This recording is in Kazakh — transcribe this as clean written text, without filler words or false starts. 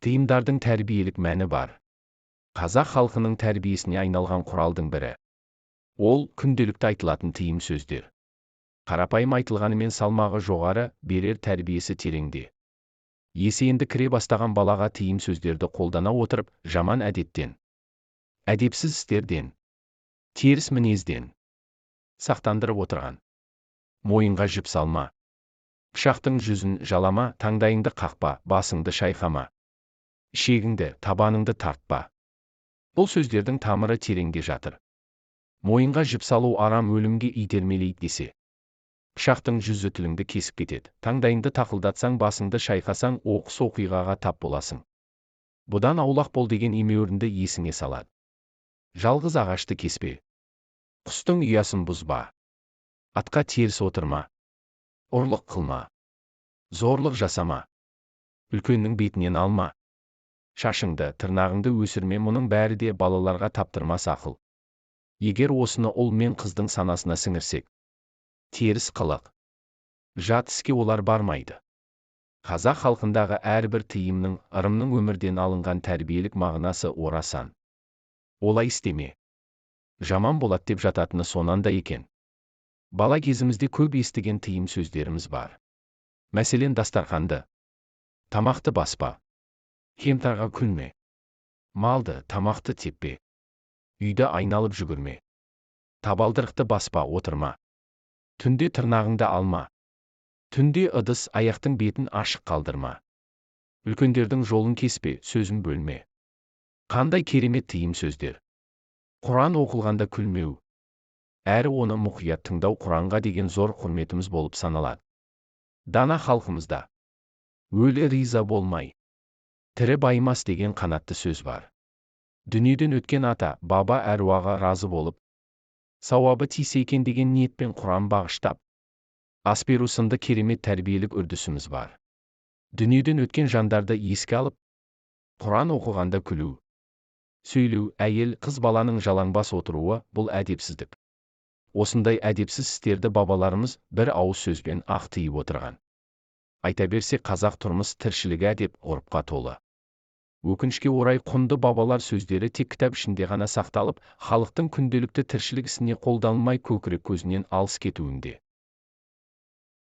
Тыйымдардың тәрбиелік мәні бар. Қазақ халқының тәрбиесіне айналған құралдың бірі. Ол күнделікті айтылатын тыйым сөздер. Қарапайым айтылғанымен салмағы жоғары, берер тәрбиесі тереңде. Енді кіре бастаған балаға тыйым сөздерді қолдана отырып, жаман әдеттен, әдепсіз істерден, теріс мінезден сақтандырып отырған. Мойынға жіп салма. Пышақтың жүзін жалама, таңдайыңды қақпа, басыңды шайқама. Ішегіңді, табаныңды тартпа. Бұл сөздердің тамыры тереңде жатыр. Мойынға жіп салу арам өлімге итермелейді десе. Пышақтың жүзі тіліңді кесіп кетеді. Таңдайыңды тақылдатсаң, басыңды шайқасаң, оқыс оқиғаға тап боласың. Бұдан аулақ бол деген емеурінді есіңе салады. Жалғыз ағашты кеспе. Құстың ұясын бұзба. Атқа теріс отырма. Ұрлық қылма. Зорлық жасама. Үлкеннің бетінен алма. Шашыңды, тырнағыңды өсірме. Мұның бәрі де балаларға таптырмас ақыл. Егер осыны ұл мен қыздың санасына сіңірсек, теріс қылық, жат іске олар бармайды. Қазақ халқындағы әрбір тыйымның, ырымның өмірден алынған тәрбиелік мағынасы орасан. Олай істеме. Жаман болады деп жататыны сонан да екен. Бала кезімізде көп естіген тыйым сөздеріміз бар. Мәселен, дастарханды, тамақты баспа. Кемтарға күлме. Малды, тамақты теппе. Үйді айналып жүгірме. Табалдырықты баспа, отырма. Түнде тырнағыңды алма. Түнде ыдыс аяқтың бетін ашық қалдырма. Үлкендердің жолын кеспе, сөзін бөлме. Қандай керемет тыйым сөздер. Құран оқылғанда күлмеу. Әрі оны мұқият тыңдау Құранға деген зор құрметіміз болып саналады. Дана халқымызда өлі риза болмай, тірі байымас деген қанатты сөз бар. Дүниеден өткен ата, баба әруаға разы болып, сауабы тисе екен деген ниетпен Құран бағыштап, ас беру сынды керемет тәрбиелік үрдісіміз бар. Дүниеден өткен жандарды еске алып, Құран оқығанда күлу, сөйлеу, әйел, қыз баланың жалаңбас отыруы — бұл әдепсіздік. Осындай әдепсіз істерді бабаларымыз бір ауыз сөзбен ақ тыйып отырған. Айта берсе, қазақ тұрмыс тіршілігі әдеп, ғұрыпқа толы. Өкінішке орай құнды бабалар сөздері тек кітап ішінде ғана сақталып, халықтың күнделікті тіршілік ісіне қолданылмай көкірек көзінен алыс кетуінде.